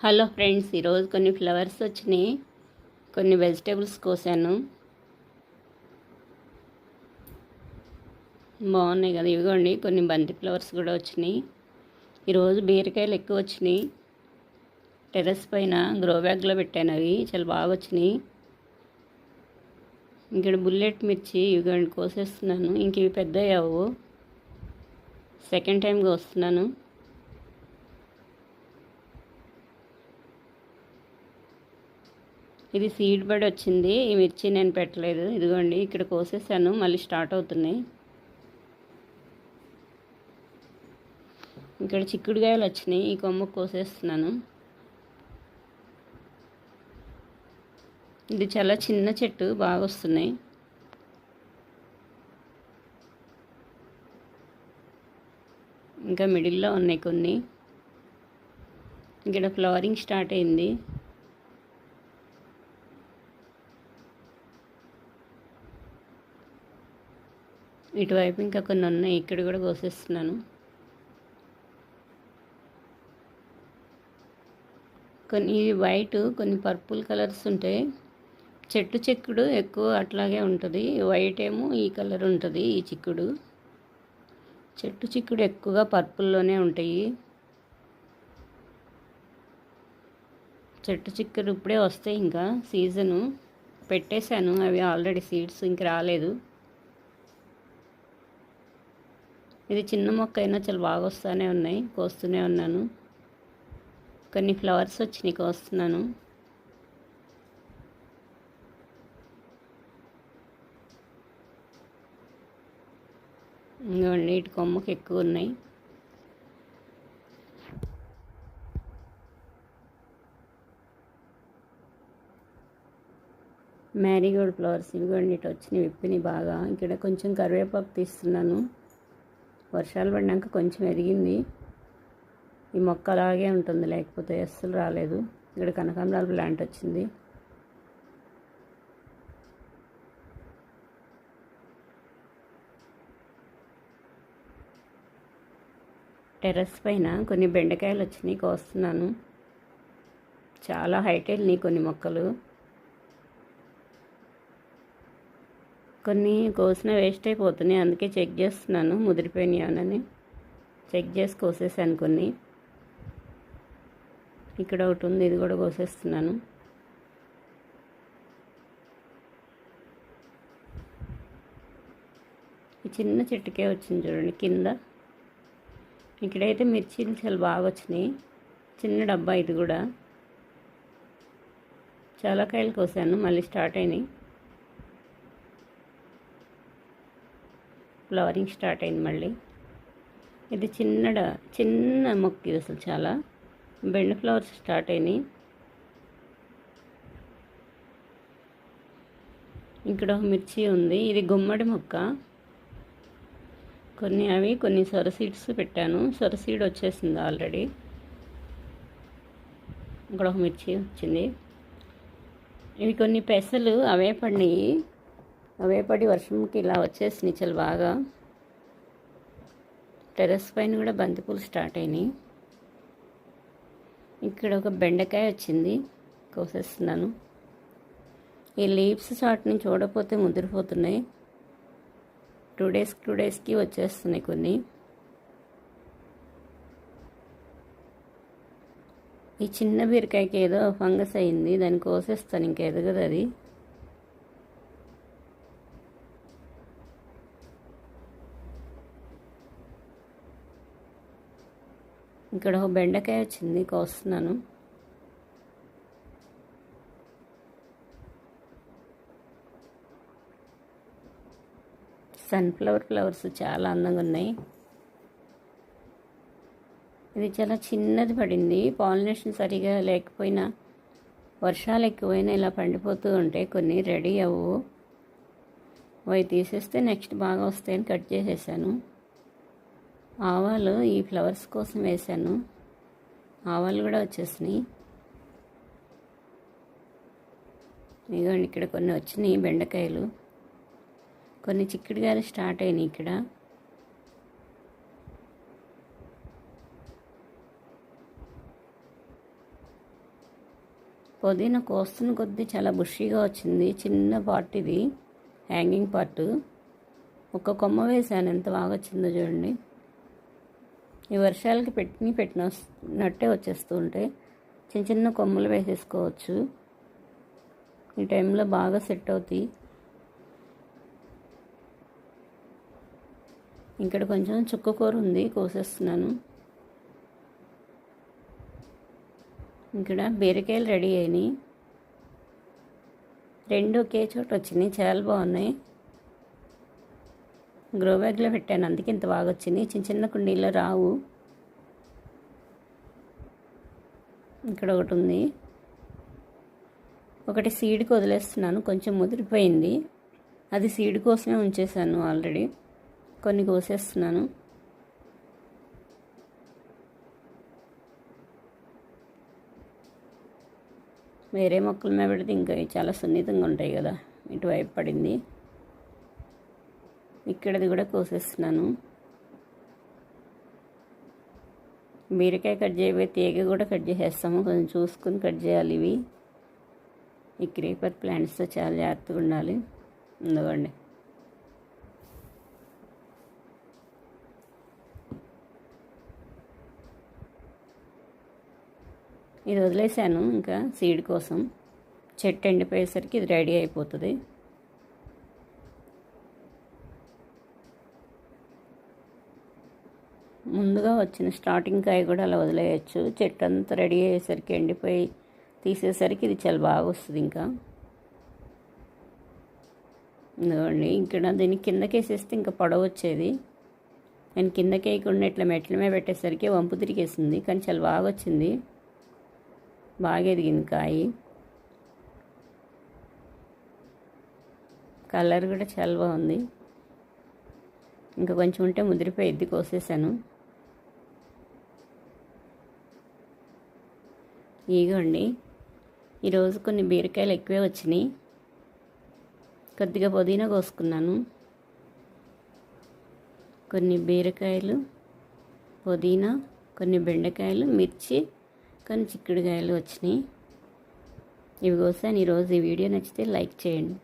Hello friends, ఈరోజు కొన్ని flowers వచ్చినాయి, కొన్ని వెజిటేబుల్స్ కోసాను. బాగున్నాయి కదా. ఇవిగోండి కొన్ని బంతి ఫ్లవర్స్ కూడా వచ్చినాయి. ఈరోజు బీరకాయలు ఎక్కువ వచ్చినాయి. టెర్రస్ పైన గ్రో బ్యాగ్లో పెట్టాను, అవి చాలా బాగా వచ్చినాయి. ఇక్కడ బుల్లెట్ మిర్చి ఇవిగోండి కోసేస్తున్నాను. ఇంక ఇవి పెద్ద అయ్యావు, సెకండ్ టైంగా వస్తున్నాను. ఇది సీడ్ బడ్ వచ్చింది. ఈ మిర్చి నేను పెట్టలేదు. ఇదిగోండి ఇక్కడ కోసేసాను, మళ్ళీ స్టార్ట్ అవుతున్నాయి. ఇక్కడ చిక్కుడుకాయలు వచ్చినాయి, ఈ కొమ్మ కోసేస్తున్నాను. ఇది చాలా చిన్న చెట్టు, బాగా వస్తున్నాయి. ఇంకా మిడిల్లో ఉన్నాయి కొన్ని. ఇక్కడ ఫ్లవరింగ్ స్టార్ట్ అయింది. ఇటువైపు ఇంకా కొన్ని ఉన్నాయి, ఇక్కడ కూడా కోసేస్తున్నాను. కొన్ని వైట్, కొన్ని పర్పుల్ కలర్స్ ఉంటాయి. చెట్టు చిక్కుడు ఎక్కువ అట్లాగే ఉంటుంది. వైట్ ఏమో ఈ కలర్ ఉంటుంది. ఈ చిక్కుడు చెట్టు చిక్కుడు ఎక్కువగా పర్పుల్లోనే ఉంటాయి. చెట్టు చిక్కుడు ఇప్పుడే వస్తాయి, ఇంకా సీజను పెట్టేశాను. అవి ఆల్రెడీ సీడ్స్ ఇంక రాలేదు. ఇది చిన్న మొక్క అయినా చాలా బాగా వస్తూనే ఉన్నాయి, కోస్తూనే ఉన్నాను. కొన్ని ఫ్లవర్స్ వచ్చినాయి, కోస్తున్నాను. ఇంకోండి ఇటు కొమ్మకి ఎక్కువ ఉన్నాయి. మ్యారీగోల్డ్ ఫ్లవర్స్ ఇవిగోండి ఇటు వచ్చినాయి, విప్పినాయి బాగా. ఇక్కడ కొంచెం కరివేపాకు తీస్తున్నాను. వర్షాలు పడినాక కొంచెం ఎదిగింది. ఈ మొక్క అలాగే ఉంటుంది, లేకపోతే అస్సలు రాలేదు. ఇక్కడ కనకాంబరాల ప్లాంట్ వచ్చింది. టెర్రస్ పైన కొన్ని బెండకాయలు వచ్చినాయి, కోస్తున్నాను. చాలా హైట్ వెళ్ళినాయి కొన్ని మొక్కలు. కొన్ని కోసిన వేస్ట్ అయిపోతున్నాయి, అందుకే చెక్ చేస్తున్నాను ముదిరిపోయినాయని. చెక్ చేసి కోసేసాను కొన్ని. ఇక్కడ ఒకటి ఉంది, ఇది కూడా కోసేస్తున్నాను. ఈ చిన్న చెట్టుకే వచ్చింది చూడండి కింద. ఇక్కడైతే మిర్చీలు చాలా బాగా వచ్చినాయి. చిన్న డబ్బా ఇది కూడా. చాలా కాయలు కోసాను, మళ్ళీ స్టార్ట్ అయినాయి. ఫ్లవరింగ్ స్టార్ట్ అయింది మళ్ళీ. ఇది చిన్న మొక్క, ఇది అసలు చాలా బెండ ఫ్లవర్స్ స్టార్ట్ అయినాయి. ఇక్కడ మిర్చి ఉంది, ఇది గుమ్మడి మొక్క. కొన్ని సొర సీడ్స్ పెట్టాను, సొర సీడ్ వచ్చేసింది ఆల్రెడీ. ఇక్కడ ఒక మిర్చి వచ్చింది. ఇవి కొన్ని పెసలు అవే పడినాయి, అవే పడి వర్షంకి ఇలా వచ్చేసినాయి చాలా బాగా. టెర్రస్ పైన కూడా బంతిపూలు స్టార్ట్ అయినాయి. ఇక్కడ ఒక బెండకాయ వచ్చింది, కోసేస్తున్నాను. ఈ లీవ్స్ షార్ట్ని చూడకపోతే ముదిరిపోతున్నాయి. 2 డేస్కి వచ్చేస్తున్నాయి కొన్ని. ఈ చిన్న బీరకాయకి ఏదో ఫంగస్ అయింది, దాన్ని కోసేస్తాను, ఇంకా ఎదగదు అది. ఇక్కడ ఒక బెండకాయ వచ్చింది, కోస్తున్నాను. సన్ఫ్లవర్ ఫ్లవర్స్ చాలా అందంగా ఉన్నాయి. ఇది చాలా చిన్నది పడింది. పాలినేషన్ సరిగా లేకపోయినా, వర్షాలు ఎక్కువైనా ఇలా పండిపోతూ ఉంటాయి. కొన్ని రెడీ అవ్వు, అవి తీసేస్తే నెక్స్ట్ బాగా వస్తాయని కట్ చేసేసాను. ఆవాలు ఈ ఫ్లవర్స్ కోసం వేసాను, ఆవాలు కూడా వచ్చేసినాయి. ఇదిగోండి ఇక్కడ కొన్ని వచ్చినాయి బెండకాయలు. కొన్ని చిక్కుడుకాయలు స్టార్ట్ అయినాయి ఇక్కడ. పుదీనా కోస్తున్న కొద్దీ చాలా బుషీగా వచ్చింది. చిన్న పార్ట్ ఇది, హ్యాంగింగ్ పార్ట్. ఒక కొమ్మ వేసాను, ఎంత బాగా వచ్చిందో చూడండి. ఈ వర్షాలకి పెట్టినట్టే వచ్చేస్తూ ఉంటాయి. చిన్న చిన్న కొమ్మలు వేసేసుకోవచ్చు. ఈ టైంలో బాగా సెట్ అవుతాయి. ఇక్కడ కొంచెం చుక్కకూర ఉంది, కోసేస్తున్నాను. ఇక్కడ బీరకాయలు రెడీ అయినాయి. 2 ఒకే చోట వచ్చినాయి, చాలా బాగున్నాయి. గ్రో బ్యాగ్లో పెట్టాను, అందుకే ఇంత బాగా వచ్చినాయి. చిన్న చిన్న కుండీలో రావు. ఇక్కడ ఒకటి ఉంది. ఒకటి సీడ్కి వదిలేస్తున్నాను, కొంచెం ముదిరిపోయింది. అది సీడ్ కోసమే ఉంచేసాను ఆల్రెడీ. కొన్ని కోసేస్తున్నాను. వేరే మొక్కల మీద పెడితే ఇంకా చాలా సున్నితంగా ఉంటాయి కదా, ఇటువైపు పడింది. ఇక్కడది కూడా కోసేస్తున్నాను. బీరకాయ కట్ చేయబోయే తీగ కూడా కట్ చేసేస్తాము, కొంచెం చూసుకుని కట్ చేయాలి. ఇవి ఈ క్రీపర్ ప్లాంట్స్తో చాలా జాగ్రత్తగా ఉండాలి. ఎందుకండి ఇది వదిలేసాను ఇంకా సీడ్ కోసం. చెట్టు ఎండిపోయేసరికి ఇది రెడీ అయిపోతుంది. ముందుగా వచ్చిన స్టార్టింగ్ కాయ కూడా అలా వదిలేయచ్చు. చెట్టు అంతా రెడీ అయ్యేసరికి ఎండిపోయి తీసేసరికి ఇది చాలా బాగా వస్తుంది. ఇంకా ఇదిగోండి, ఇక్కడ దీన్ని కిందకి వేసేస్తే ఇంకా పొడవు వచ్చేది. నేను కిందకి వేయకుండా ఇట్లా మెట్ల మీద పెట్టేసరికి వంపు తిరిగేసింది, కానీ చాలా బాగా వచ్చింది. బాగా ఎదిగింది కాయ. కలర్ కూడా చాలా బాగుంది. ఇంకా కొంచెం ఉంటే ముదిరిపోయిద్ది, కోసేసాను. ఇగోండి, ఈరోజు కొన్ని బీరకాయలు ఎక్కువే వచ్చినాయి. కొద్దిగా పుదీనా కోసుకున్నాను. కొన్ని బీరకాయలు, పుదీనా, కొన్ని బెండకాయలు, మిర్చి, కొన్ని చిక్కుడుకాయలు వచ్చినాయి. ఇవి కోసాను ఈరోజు. ఈ వీడియో నచ్చితే లైక్ చేయండి.